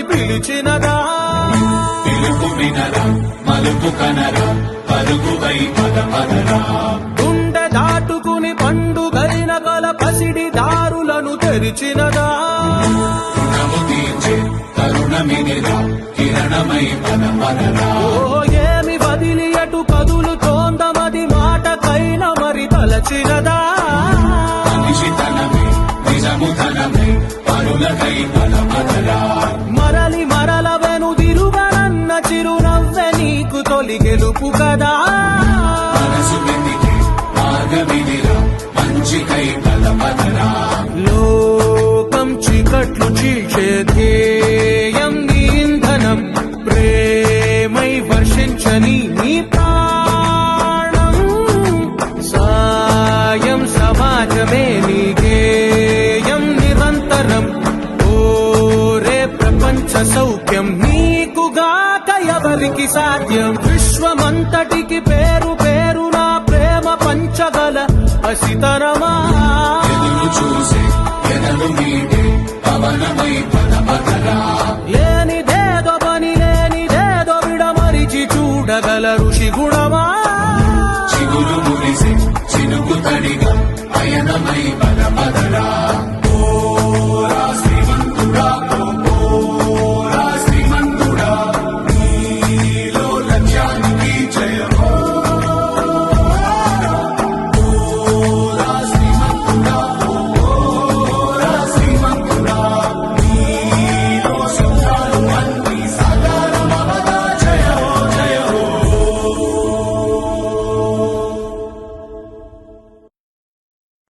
రమ్మని పిలిచినదా పిలుపు వినరా మలుపు కనరా పరుగువై పదపదరా గుండె దాటుకుని పండుగైన గల పసిడి దారులను తెరిచినదా రుణము తీర్చే తరుణమిదిరా కిరణమై పదపదరా ఓ ఏమి వదిలి అటు కదులుతోందమది మాటకైన మరి తలచినదా మనిషితనమే నిజముతనమే పరులకై పదపదరా మరలి మరల వెనుదిరుగనన్న చిరునవ్వె నీకు తొలి గెలుపు కదా మనసు వెతికే మార్గమిదిరా మంచికై పదపదరా లోకం చీకట్లు చీల్చే ధ్యేయం నీ ఇంధనం ప్రేమై వర్షించని నీ ప్రాణం సాయం సమాజమే నీ గేయం నిరంతరం ఓరే ప్రపంచ సౌఖ్యం నీకుగాక ఎవరికి సాధ్యం విశ్వమంతటికి పేరు పేరు నా ప్రేమ పంచగల అసితరమా ఎదురు చూసే ఎదలు మీటే పవనమై పదపదరా లేనిదేదో పని లేనిదేదో విడమరిచి చూడగల ఋషి గుణమా చిగురు మురిసే చినుకు తడిగా పయనమై పదపదరా